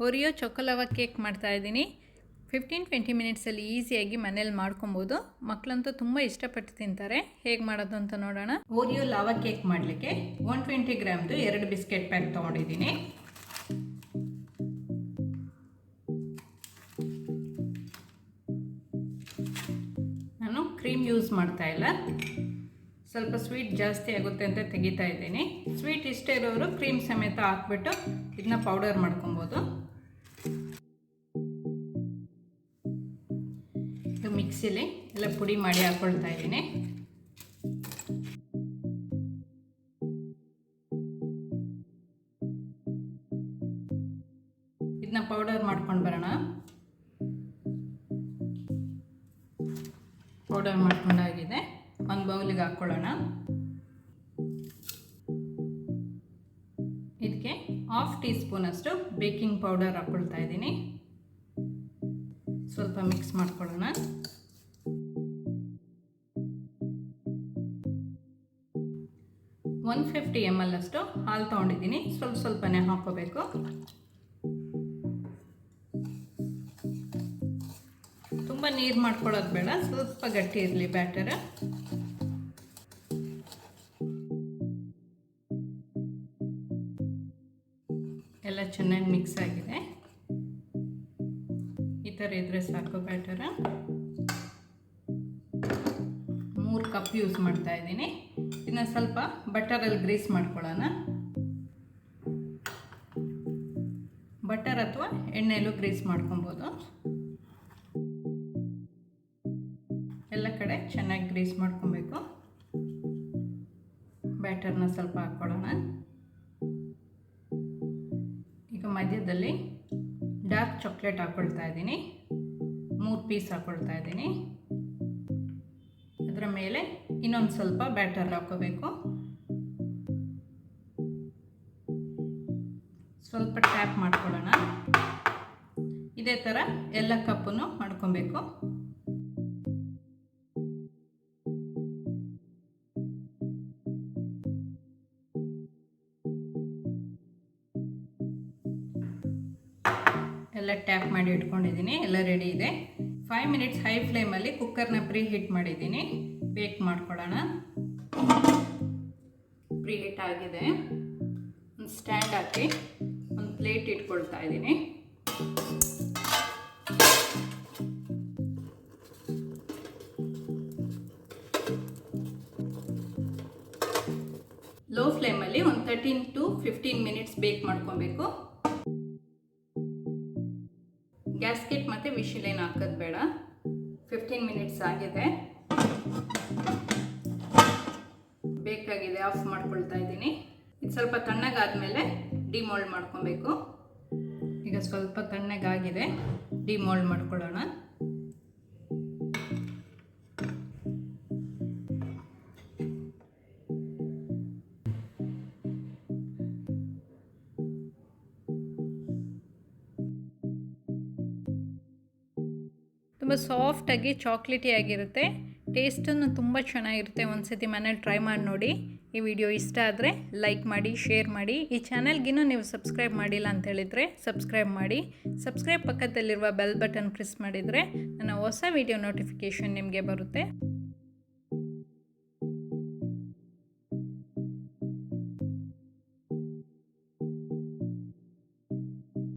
Oreo ಚೊಕೊಲವ cake ಮಾಡ್ತಾ ಇದ್ದೀನಿ. 15-20 ಮಿನಿಟ್ಸಲ್ಲಿ ಈಸಿಯಾಗಿ ಮನೇಲಿ ಮಾಡ್ಕೊಬೋದು. ಮಕ್ಕಳಂತೂ ತುಂಬ ಇಷ್ಟಪಟ್ಟು ತಿಂತಾರೆ. ಹೇಗೆ ಮಾಡೋದು ಅಂತ ನೋಡೋಣ. ಓರಿಯೋ ಲಾವಾ ಕೇಕ್ ಮಾಡಲಿಕ್ಕೆ 120 ಗ್ರಾಮ್ದು 2 ಬಿಸ್ಕೆಟ್ ಪ್ಯಾಕ್ ತೊಗೊಂಡಿದ್ದೀನಿ. ನಾನು ಕ್ರೀಮ್ ಯೂಸ್ ಮಾಡ್ತಾ ಇಲ್ಲ, ಸ್ವಲ್ಪ ಸ್ವೀಟ್ ಜಾಸ್ತಿ ಆಗುತ್ತೆ ಅಂತ ತೆಗಿತಾ ಇದ್ದೀನಿ. ಸ್ವೀಟ್ ಇಷ್ಟ ಇರೋರು ಕ್ರೀಮ್ ಸಮೇತ ಹಾಕ್ಬಿಟ್ಟು ಇದನ್ನ ಪೌಡರ್ ಮಾಡ್ಕೊಬೋದು. ಇದು ಮಿಕ್ಸಿಲಿ ಎಲ್ಲ ಪುಡಿ ಮಾಡಿ ಹಾಕ್ಕೊಳ್ತಾ ಇದ್ದೀನಿ. ಇದನ್ನ ಪೌಡರ್ ಮಾಡ್ಕೊಂಡು ಬರೋಣ. ಪೌಡರ್ ಮಾಡ್ಕೊಂಡಾಗಿದೆ, ಒಂದು ಬೌಲಿಗೆ ಹಾಕ್ಕೊಳ್ಳೋಣ. ಇದಕ್ಕೆ 1/2 ಟೀ ಸ್ಪೂನ್ ಅಷ್ಟು ಬೇಕಿಂಗ್ ಪೌಡರ್ ಹಾಕ್ಕೊಳ್ತಾ ಇದ್ದೀನಿ. ಸ್ವಲ್ಪ ಮಿಕ್ಸ್ ಮಾಡ್ಕೊಳ್ಳೋಣ. ಒನ್ 150 ml ಅಷ್ಟು ಹಾಲು ತೊಗೊಂಡಿದ್ದೀನಿ. ಸ್ವಲ್ಪನೇ ಹಾಕೋಬೇಕು. ತುಂಬ ನೀರು ಮಾಡ್ಕೊಳ್ಳೋದು ಬೇಡ, ಸ್ವಲ್ಪ ಗಟ್ಟಿ ಇರಲಿ ಬ್ಯಾಟರ್. ಎಲ್ಲ ಚೆನ್ನಾಗಿ ಮಿಕ್ಸ್ ಆಗಿದೆ. ಈ ಥರ ಇದ್ರೆ ಸಾಕು ಬ್ಯಾಟರ್. 3 ಕಪ್ ಯೂಸ್ ಮಾಡ್ತಾ ಇದ್ದೀನಿ. ಇದನ್ನ ಸ್ವಲ್ಪ ಬಟರಲ್ಲಿ ಗ್ರೀಸ್ ಮಾಡ್ಕೊಳ್ಳೋಣ. ಬಟರ್ ಅಥವಾ ಎಣ್ಣೆಲೂ ಗ್ರೀಸ್ ಮಾಡ್ಕೊಬೋದು. ಎಲ್ಲ ಕಡೆ ಚೆನ್ನಾಗಿ ಗ್ರೀಸ್ ಮಾಡ್ಕೊಬೇಕು. ಬ್ಯಾಟರ್ನ ಸ್ವಲ್ಪ ಹಾಕ್ಕೊಳ್ಳೋಣ. ಈಗ ಮಧ್ಯದಲ್ಲಿ ಡಾರ್ಕ್ ಚಾಕ್ಲೇಟ್ ಹಾಕ್ಕೊಳ್ತಾ ಇದ್ದೀನಿ. 3 ಪೀಸ್ ಹಾಕ್ಕೊಳ್ತಾ ಇದ್ದೀನಿ. ಅದರ ಮೇಲೆ ಇನ್ನೊಂದು ಸ್ವಲ್ಪ ಬ್ಯಾಟರ್ ಹಾಕೋಬೇಕು. ಸ್ವಲ್ಪ ಟ್ಯಾಪ್ ಮಾಡ್ಕೊಳ್ಳೋಣ. ಇದೇ ಥರ ಎಲ್ಲ ಕಪ್ಪನ್ನು ಮಾಡ್ಕೊಬೇಕು. ಎಲ್ಲ ಟ್ಯಾಪ್ ಮಾಡಿ ಇಟ್ಕೊಂಡಿದ್ದೀನಿ. ಎಲ್ಲ ರೆಡಿ ಇದೆ. 5 ಮಿನಿಟ್ಸ್ ಹೈ ಫ್ಲೇಮಲ್ಲಿ ಕುಕ್ಕರ್ನ ಪ್ರೀ ಹೀಟ್ ಮಾಡಿದ್ದೀನಿ. ಬೇಕ್ ಮಾಡ್ಕೊಳ್ಳೋಣ. ಪ್ರೀ ಹೀಟ್ ಆಗಿದೆ. ಒಂದು ಸ್ಟ್ಯಾಂಡ್ ಹಾಕಿ ಒಂದು ಪ್ಲೇಟ್ ಇಟ್ಕೊಳ್ತಾ ಇದ್ದೀನಿ. ಲೋ ಫ್ಲೇಮಲ್ಲಿ ಒಂದು 13 to 15 ಮಿನಿಟ್ಸ್ ಬೇಕ್ ಮಾಡ್ಕೊಬೇಕು. ಗ್ಯಾಸ್ಕೆಟ್ ಮತ್ತು ವಿಶಿಲ್ ಏನು ಹಾಕೋದು ಬೇಡ. 15 ಮಿನಿಟ್ಸ್ ಆಗಿದೆ, ಬೇಕಾಗಿದೆ. ಆಫ್ ಮಾಡ್ಕೊಳ್ತಾ ಇದ್ದೀನಿ. ಇದು ಸ್ವಲ್ಪ ತಣ್ಣಗಾದ್ಮೇಲೆ ಡಿಮೋಲ್ಡ್ ಮಾಡ್ಕೊಬೇಕು. ಈಗ ಸ್ವಲ್ಪ ತಣ್ಣಗಾಗಿದೆ, ಡಿಮೋಲ್ಡ್ ಮಾಡ್ಕೊಳ್ಳೋಣ. ತುಂಬ ಸಾಫ್ಟಾಗಿ ಚಾಕ್ಲೇಟಿ ಆಗಿರುತ್ತೆ. ಟೇಸ್ಟನ್ನು ತುಂಬ ಚೆನ್ನಾಗಿರುತ್ತೆ. ಒಂದ್ಸತಿ ಮನೇಲಿ ಟ್ರೈ ಮಾಡಿ ನೋಡಿ. ಈ ವಿಡಿಯೋ ಇಷ್ಟ ಆದರೆ ಲೈಕ್ ಮಾಡಿ, ಶೇರ್ ಮಾಡಿ. ಈ ಚಾನಲ್ಗಿನ್ನೂ ನೀವು ಸಬ್ಸ್ಕ್ರೈಬ್ ಮಾಡಿಲ್ಲ ಅಂತ ಹೇಳಿದರೆ ಸಬ್ಸ್ಕ್ರೈಬ್ ಮಾಡಿ. ಸಬ್ಸ್ಕ್ರೈಬ್ ಪಕ್ಕದಲ್ಲಿರುವ ಬೆಲ್ ಬಟನ್ ಪ್ರೆಸ್ ಮಾಡಿದರೆ ನನ್ನ ಹೊಸ ವಿಡಿಯೋ ನೋಟಿಫಿಕೇಷನ್ ನಿಮಗೆ ಬರುತ್ತೆ.